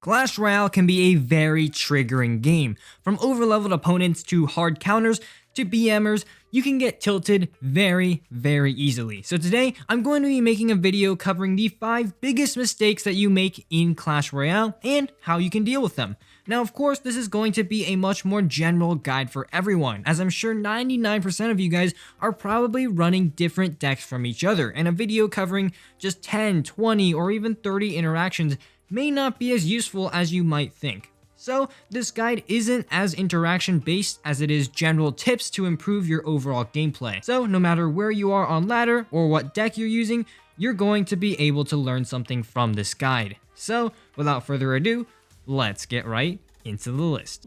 Clash Royale can be a very triggering game. From overleveled opponents to hard counters to BMers, you can get tilted very easily. So today, I'm going to be making a video covering the 5 biggest mistakes that you make in Clash Royale and how you can deal with them. Now, of course, this is going to be a much more general guide for everyone, as I'm sure 99% of you guys are probably running different decks from each other, and a video covering just 10, 20, or even 30 interactions may not be as useful as you might think. So this guide isn't as interaction based as it is general tips to improve your overall gameplay. So no matter where you are on ladder or what deck you're using, you're going to be able to learn something from this guide. So without further ado, let's get right into the list.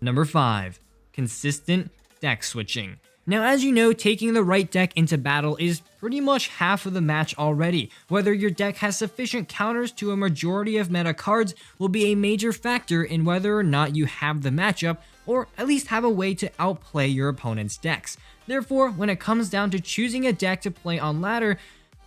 Number 5, consistent deck switching. Now, as you know, taking the right deck into battle is pretty much half of the match already. Whether your deck has sufficient counters to a majority of meta cards will be a major factor in whether or not you have the matchup, or at least have a way to outplay your opponent's decks. Therefore, when it comes down to choosing a deck to play on ladder,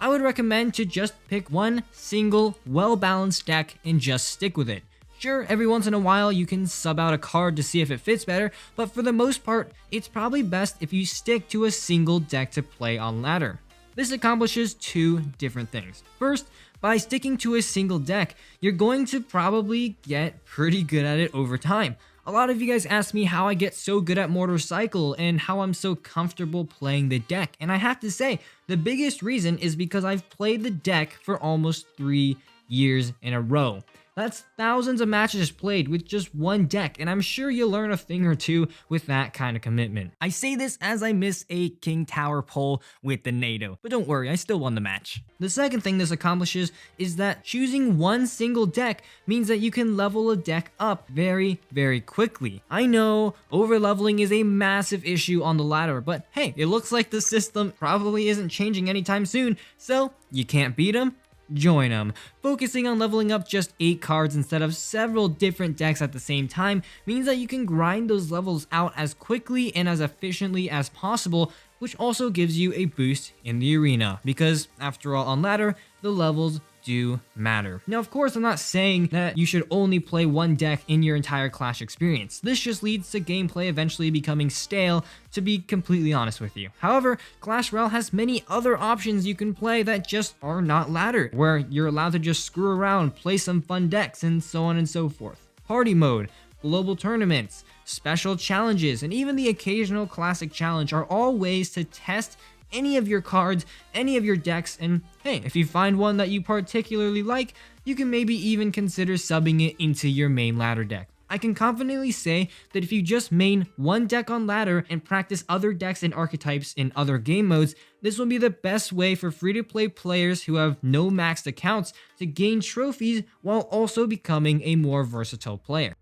I would recommend to just pick one single, well-balanced deck and just stick with it. Sure, every once in a while you can sub out a card to see if it fits better, but for the most part, it's probably best if you stick to a single deck to play on ladder. This accomplishes 2 different things. First, by sticking to a single deck, you're going to probably get pretty good at it over time. A lot of you guys ask me how I get so good at Motorcycle and how I'm so comfortable playing the deck, and I have to say, the biggest reason is because I've played the deck for almost 3 years in a row. That's thousands of matches played with just one deck, and I'm sure you'll learn a thing or two with that kind of commitment. I say this as I miss a King Tower pull with the NATO, but don't worry, I still won the match. The second thing this accomplishes is that choosing one single deck means that you can level a deck up very quickly. I know overleveling is a massive issue on the ladder, but hey, it looks like the system probably isn't changing anytime soon, so you can't beat them? Join them. Focusing on leveling up just 8 cards instead of several different decks at the same time means that you can grind those levels out as quickly and as efficiently as possible, which also gives you a boost in the arena, because after all, on ladder, the levels do matter. Now, of course, I'm not saying that you should only play one deck in your entire Clash experience. This just leads to gameplay eventually becoming stale, to be completely honest with you. However, Clash Royale has many other options you can play that just are not ladder, where you're allowed to just screw around, play some fun decks, and so on and so forth. Party mode, global tournaments, special challenges, and even the occasional classic challenge are all ways to test any of your cards, any of your decks, and hey, if you find one that you particularly like, you can maybe even consider subbing it into your main ladder deck. I can confidently say that if you just main one deck on ladder and practice other decks and archetypes in other game modes, this will be the best way for free-to-play players who have no maxed accounts to gain trophies while also becoming a more versatile player.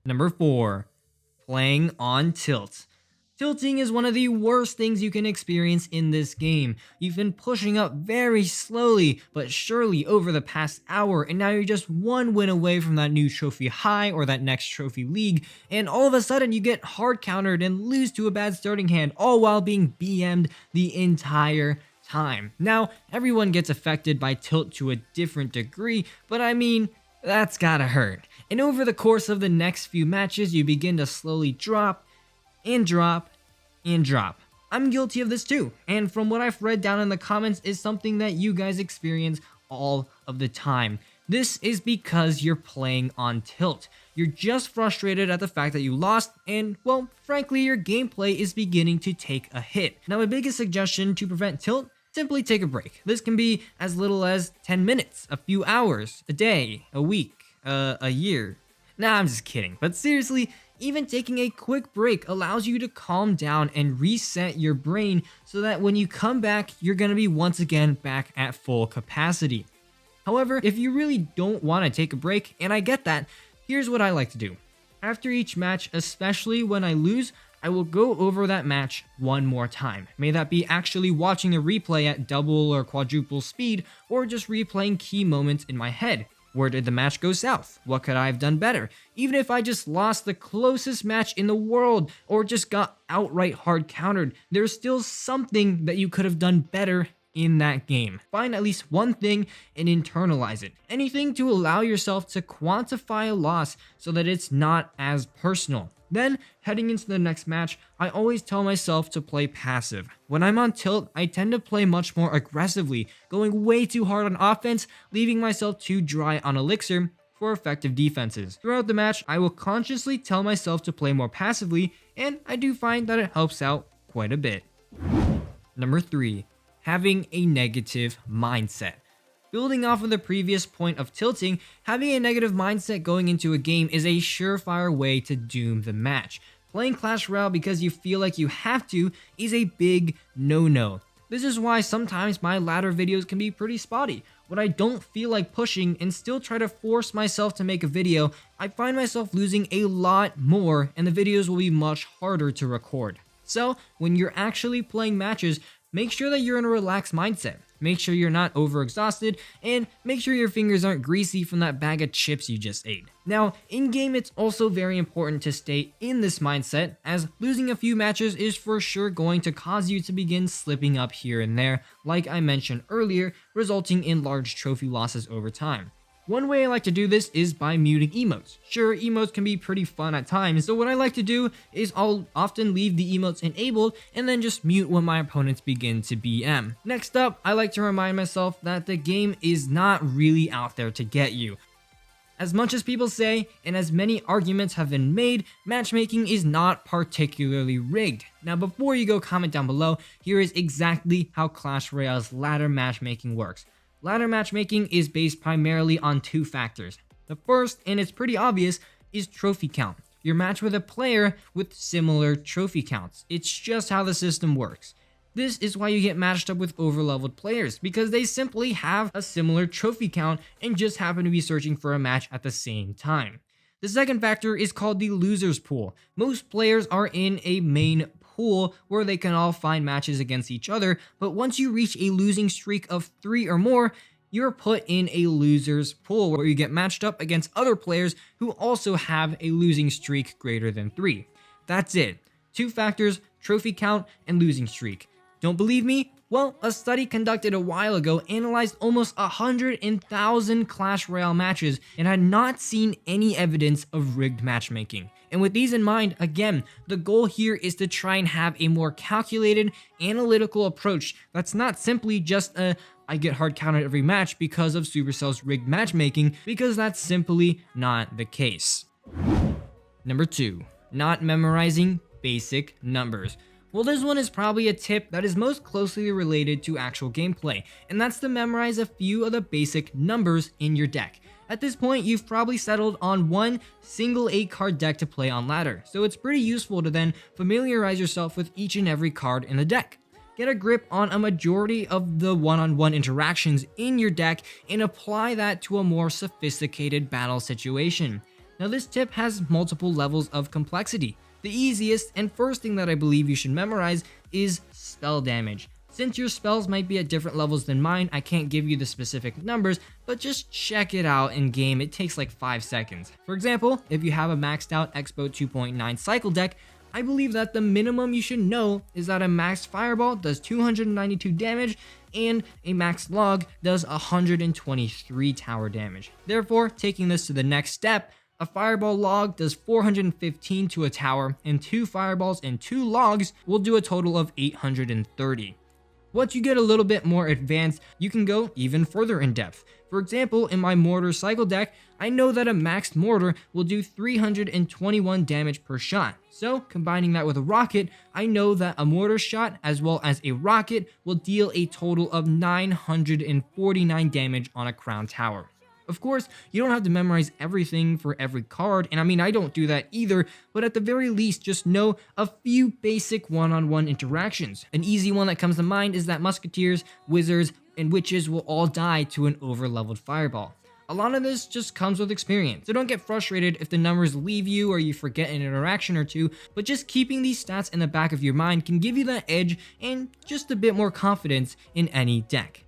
Number 4, playing on tilt. Tilting is one of the worst things you can experience in this game. You've been pushing up very slowly but surely over the past hour, and now you're just one win away from that new trophy high or that next trophy league, and all of a sudden you get hard countered and lose to a bad starting hand, all while being BM'd the entire time. Now, everyone gets affected by tilt to a different degree, but I mean, that's gotta hurt. And over the course of the next few matches, you begin to slowly drop and drop and drop. I'm guilty of this too, and from what I've read down in the comments is something that you guys experience all of the time. This is because you're playing on tilt. You're just frustrated at the fact that you lost, and well, frankly, your gameplay is beginning to take a hit. Now, my biggest suggestion to prevent tilt: simply take a break. This can be as little as 10 minutes, a few hours, a day, a week, a year. Nah, I'm just kidding, but seriously, even taking a quick break allows you to calm down and reset your brain so that when you come back, you're going to be once again back at full capacity. However, if you really don't want to take a break, and I get that, here's what I like to do. After each match, especially when I lose, I will go over that match one more time. May that be actually watching a replay at double or quadruple speed, or just replaying key moments in my head. Where did the match go south? What could I have done better? Even if I just lost the closest match in the world or just got outright hard countered, there's still something that you could have done better in that game. Find at least one thing and internalize it. Anything to allow yourself to quantify a loss so that it's not as personal. Then, heading into the next match, I always tell myself to play passive. When I'm on tilt, I tend to play much more aggressively, going way too hard on offense, leaving myself too dry on elixir for effective defenses. Throughout the match, I will consciously tell myself to play more passively, and I do find that it helps out quite a bit. Number 3. Having a negative mindset. Building off of the previous point of tilting, having a negative mindset going into a game is a surefire way to doom the match. Playing Clash Royale because you feel like you have to is a big no-no. This is why sometimes my ladder videos can be pretty spotty. When I don't feel like pushing and still try to force myself to make a video, I find myself losing a lot more and the videos will be much harder to record. So, when you're actually playing matches, make sure that you're in a relaxed mindset. Make sure you're not overexhausted, and make sure your fingers aren't greasy from that bag of chips you just ate. Now, in-game it's also very important to stay in this mindset, as losing a few matches is for sure going to cause you to begin slipping up here and there, like I mentioned earlier, resulting in large trophy losses over time. One way I like to do this is by muting emotes. Sure, emotes can be pretty fun at times, so what I like to do is I'll often leave the emotes enabled and then just mute when my opponents begin to BM. Next up, I like to remind myself that the game is not really out there to get you. As much as people say, and as many arguments have been made, matchmaking is not particularly rigged. Now before you go comment down below, here is exactly how Clash Royale's ladder matchmaking works. Ladder matchmaking is based primarily on two factors. The first, and it's pretty obvious, is trophy count. You're matched with a player with similar trophy counts. It's just how the system works. This is why you get matched up with overleveled players, because they simply have a similar trophy count and just happen to be searching for a match at the same time. The second factor is called the losers pool. Most players are in a main pool where they can all find matches against each other, but once you reach a losing streak of 3 or more, you're put in a losers pool where you get matched up against other players who also have a losing streak greater than 3. That's it. 2 factors, trophy count and losing streak. Don't believe me? Well, a study conducted a while ago analyzed almost 100,000 Clash Royale matches and had not seen any evidence of rigged matchmaking. And with these in mind, again, the goal here is to try and have a more calculated, analytical approach that's not simply just I get hard counted every match because of Supercell's rigged matchmaking, because that's simply not the case. Number 2, not memorizing basic numbers. Well, this one is probably a tip that is most closely related to actual gameplay, and that's to memorize a few of the basic numbers in your deck. At this point, you've probably settled on one single 8-card deck to play on ladder, so it's pretty useful to then familiarize yourself with each and every card in the deck. Get a grip on a majority of the one-on-one interactions in your deck and apply that to a more sophisticated battle situation. Now, this tip has multiple levels of complexity. The easiest and first thing that I believe you should memorize is spell damage. Since your spells might be at different levels than mine, I can't give you the specific numbers, but just check it out in game. It takes like 5 seconds. For example, if you have a maxed out Expo 2.9 cycle deck, I believe that the minimum you should know is that a maxed fireball does 292 damage and a maxed log does 123 tower damage. Therefore, taking this to the next step, a fireball log does 415 to a tower, and 2 fireballs and 2 logs will do a total of 830. Once you get a little bit more advanced, you can go even further in depth. For example, in my mortar cycle deck, I know that a maxed mortar will do 321 damage per shot. So combining that with a rocket, I know that a mortar shot as well as a rocket will deal a total of 949 damage on a crown tower. Of course, you don't have to memorize everything for every card, and I mean, I don't do that either, but at the very least, just know a few basic one-on-one interactions. An easy one that comes to mind is that musketeers, wizards, and witches will all die to an over-leveled fireball. A lot of this just comes with experience, so don't get frustrated if the numbers leave you or you forget an interaction or two, but just keeping these stats in the back of your mind can give you that edge and just a bit more confidence in any deck.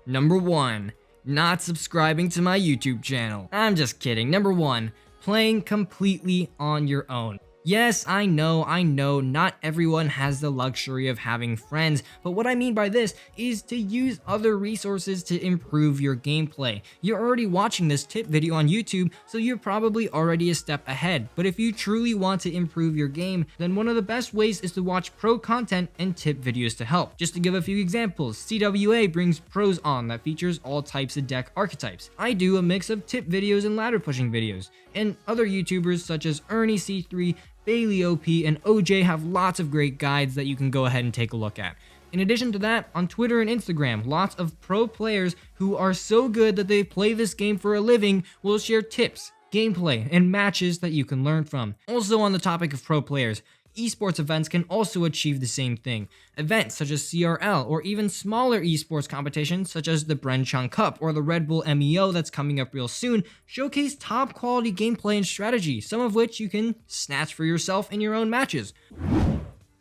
Number 1. Not subscribing to my YouTube channel. I'm just kidding. Number 1, playing completely on your own. Yes, I know, not everyone has the luxury of having friends, but what I mean by this is to use other resources to improve your gameplay. You're already watching this tip video on YouTube, so you're probably already a step ahead, but if you truly want to improve your game, then one of the best ways is to watch pro content and tip videos to help. Just to give a few examples, CWA brings pros on that features all types of deck archetypes. I do a mix of tip videos and ladder pushing videos, and other YouTubers such as Ernie C3, Bailey OP, and OJ have lots of great guides that you can go ahead and take a look at. In addition to that, on Twitter and Instagram, lots of pro players who are so good that they play this game for a living will share tips, gameplay, and matches that you can learn from. Also on the topic of pro players, esports events can also achieve the same thing. Events such as CRL or even smaller esports competitions such as the Brenchon Cup or the Red Bull MEO that's coming up real soon showcase top quality gameplay and strategy, some of which you can snatch for yourself in your own matches.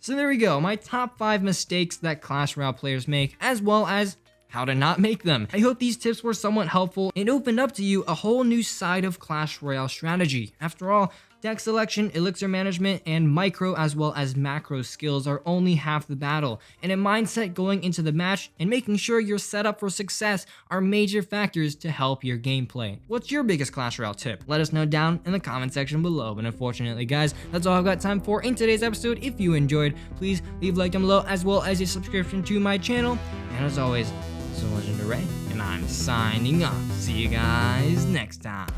So there we go, my top 5 mistakes that Clash Royale players make, as well as how to not make them. I hope these tips were somewhat helpful and opened up to you a whole new side of Clash Royale strategy. After all, deck selection, elixir management, and micro as well as macro skills are only half the battle, and a mindset going into the match and making sure you're set up for success are major factors to help your gameplay. What's your biggest Clash Royale tip? Let us know down in the comment section below. But unfortunately guys, that's all I've got time for in today's episode. If you enjoyed, please leave a like down below as well as a subscription to my channel. And as always, this is Legendaray, and I'm signing off. See you guys next time.